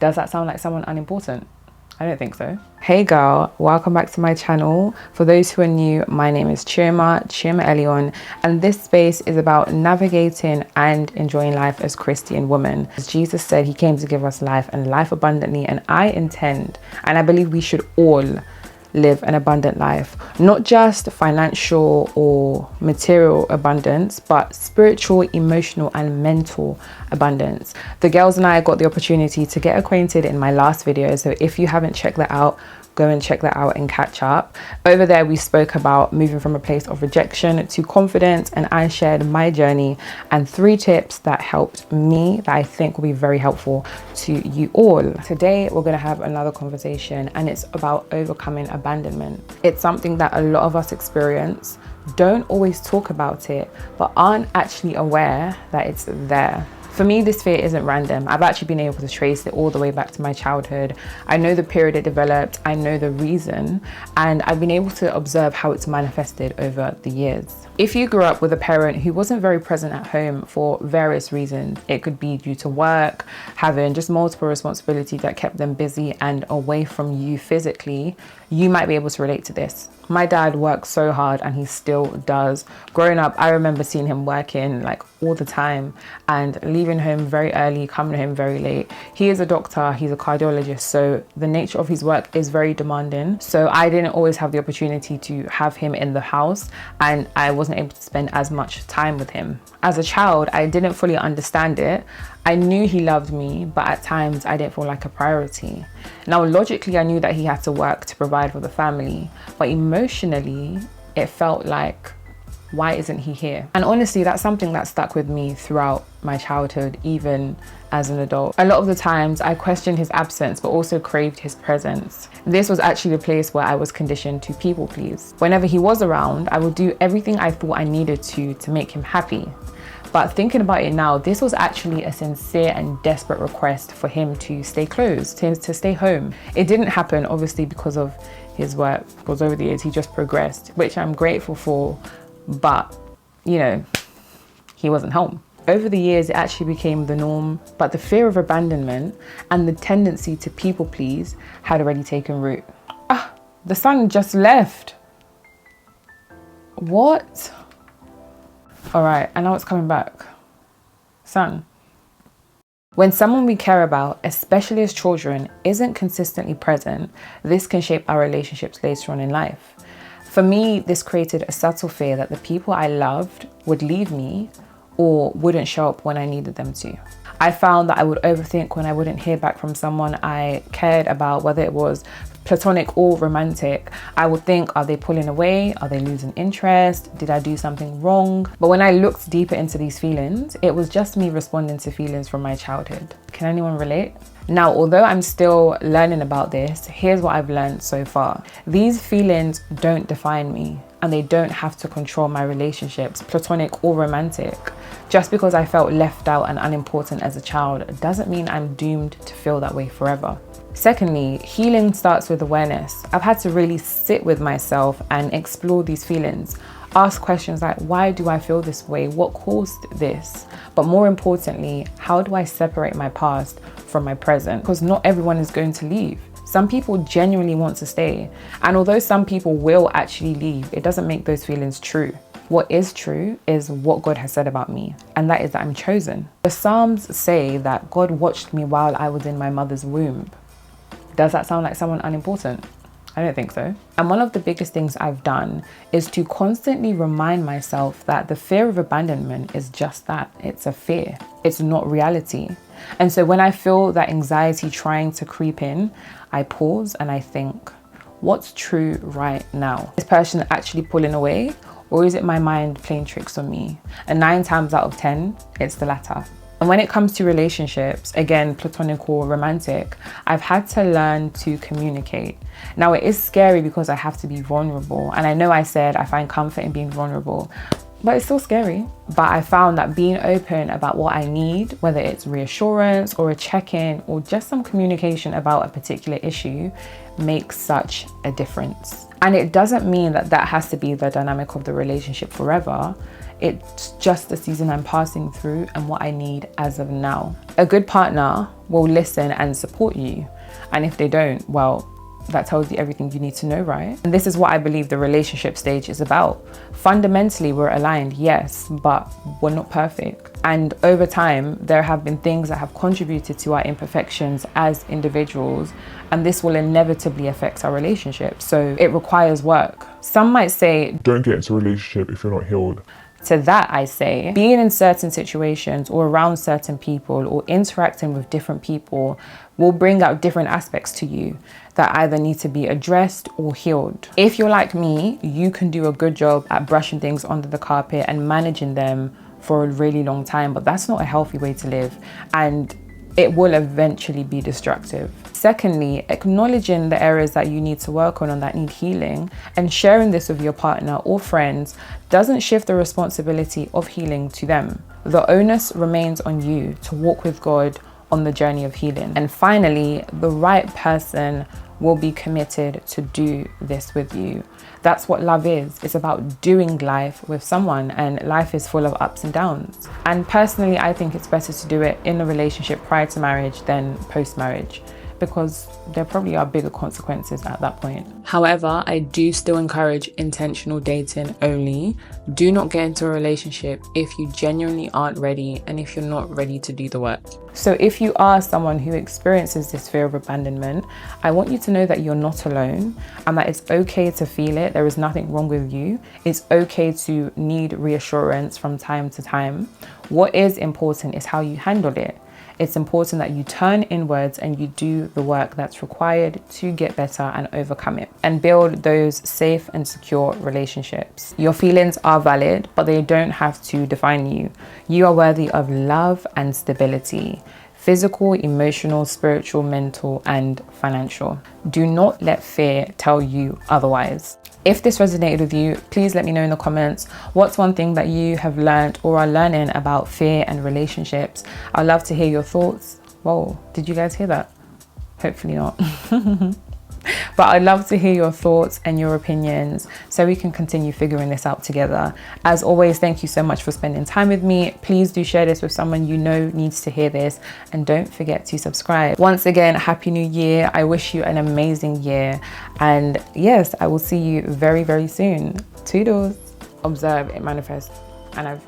Does that sound like someone unimportant? I don't think so. Hey girl, welcome back to my channel. For those who are new, my name is Chioma Elion, and this space is about navigating and enjoying life as Christian women. As Jesus said, he came to give us life and life abundantly, and I intend, and I believe we should all live an abundant life, not just financial or material abundance, but spiritual, emotional, and mental abundance. The girls and I got the opportunity to get acquainted in my last video, so if you haven't checked that out, go and check that out and catch up. Over there, we spoke about moving from a place of rejection to confidence, and I shared my journey and 3 tips that helped me that I think will be very helpful to you all. Today, we're going to have another conversation, and it's about overcoming abandonment. It's something that a lot of us experience, don't always talk about it, but aren't actually aware that it's there. For me, this fear isn't random. I've actually been able to trace it all the way back to my childhood. I know the period it developed, I know the reason, and I've been able to observe how it's manifested over the years. If you grew up with a parent who wasn't very present at home for various reasons, it could be due to work, having just multiple responsibilities that kept them busy and away from you physically, you might be able to relate to this. My dad works so hard, and he still does. Growing up, I remember seeing him working like all the time and leaving home very early, coming home very late. He is a doctor, he's a cardiologist, so the nature of his work is very demanding. So I didn't always have the opportunity to have him in the house, and I wasn't able to spend as much time with him. As a child, I didn't fully understand it. I knew he loved me, but at times I didn't feel like a priority. Now, logically, I knew that he had to work to provide for the family, but emotionally, it felt like, why isn't he here? And honestly, that's something that stuck with me throughout my childhood, even as an adult. A lot of the times I questioned his absence, but also craved his presence. This was actually the place where I was conditioned to people please. Whenever he was around, I would do everything I thought I needed to make him happy. But thinking about it now, this was actually a sincere and desperate request for him to stay close, to stay home. It didn't happen, obviously, because of his work, because over the years he just progressed, which I'm grateful for, but, you know, he wasn't home. Over the years, it actually became the norm, but the fear of abandonment and the tendency to people please had already taken root. The sun just left. What? All right, and now it's coming back. Sun. When someone we care about, especially as children, isn't consistently present, this can shape our relationships later on in life. For me, this created a subtle fear that the people I loved would leave me or wouldn't show up when I needed them to. I found that I would overthink when I wouldn't hear back from someone I cared about, whether it was platonic or romantic. I would think, are they pulling away? Are they losing interest? Did I do something wrong? But when I looked deeper into these feelings, it was just me responding to feelings from my childhood. Can anyone relate? Now, although I'm still learning about this, here's what I've learned so far. These feelings don't define me, and they don't have to control my relationships, platonic or romantic. Just because I felt left out and unimportant as a child doesn't mean I'm doomed to feel that way forever. Secondly, healing starts with awareness. I've had to really sit with myself and explore these feelings. Ask questions like, why do I feel this way? What caused this? But more importantly, how do I separate my past from my present? Because not everyone is going to leave. Some people genuinely want to stay. And although some people will actually leave, it doesn't make those feelings true. What is true is what God has said about me, and that is that I'm chosen. The Psalms say that God watched me while I was in my mother's womb. Does that sound like someone unimportant? I don't think so. And one of the biggest things I've done is to constantly remind myself that the fear of abandonment is just that. It's a fear. It's not reality. And so when I feel that anxiety trying to creep in, I pause and I think, what's true right now? Is this person actually pulling away, or is it my mind playing tricks on me? And 9 times out of 10, it's the latter. And when it comes to relationships, again, platonic or romantic, I've had to learn to communicate. Now, it is scary because I have to be vulnerable. And I know I said I find comfort in being vulnerable, but it's still scary. But I found that being open about what I need, whether it's reassurance or a check-in or just some communication about a particular issue, makes such a difference. And it doesn't mean that that has to be the dynamic of the relationship forever. It's just the season I'm passing through and what I need as of now. A good partner will listen and support you. And if they don't, well, that tells you everything you need to know, right? And this is what I believe the relationship stage is about. Fundamentally, we're aligned, yes, but we're not perfect. And over time, there have been things that have contributed to our imperfections as individuals, and this will inevitably affect our relationship. So it requires work. Some might say, don't get into a relationship if you're not healed. To that, I say, being in certain situations or around certain people or interacting with different people will bring out different aspects to you that either need to be addressed or healed. If you're like me, you can do a good job at brushing things under the carpet and managing them for a really long time, but that's not a healthy way to live, and it will eventually be destructive. Secondly, acknowledging the areas that you need to work on and that need healing, and sharing this with your partner or friends doesn't shift the responsibility of healing to them. The onus remains on you to walk with God on the journey of healing. And finally, the right person will be committed to do this with you. That's what love is. It's about doing life with someone, and life is full of ups and downs. And personally, I think it's better to do it in a relationship prior to marriage than post-marriage, because there probably are bigger consequences at that point. However, I do still encourage intentional dating only. Do not get into a relationship if you genuinely aren't ready and if you're not ready to do the work. So if you are someone who experiences this fear of abandonment, I want you to know that you're not alone and that it's okay to feel it. There is nothing wrong with you. It's okay to need reassurance from time to time. What is important is how you handle it. It's important that you turn inwards and you do the work that's required to get better and overcome it and build those safe and secure relationships. Your feelings are valid, but they don't have to define you. You are worthy of love and stability. Physical, emotional, spiritual, mental, and financial. Do not let fear tell you otherwise. If this resonated with you, please let me know in the comments what's one thing that you have learned or are learning about fear and relationships. I'd love to hear your thoughts. Whoa, did you guys hear that? Hopefully not. But I'd love to hear your thoughts and your opinions so we can continue figuring this out together. As always, thank you so much for spending time with me. Please do share this with someone you know needs to hear this, and don't forget to subscribe. Once again, Happy New Year. I wish you an amazing year, and yes, I will see you very, very soon. Toodles. Observe, it manifests, and I've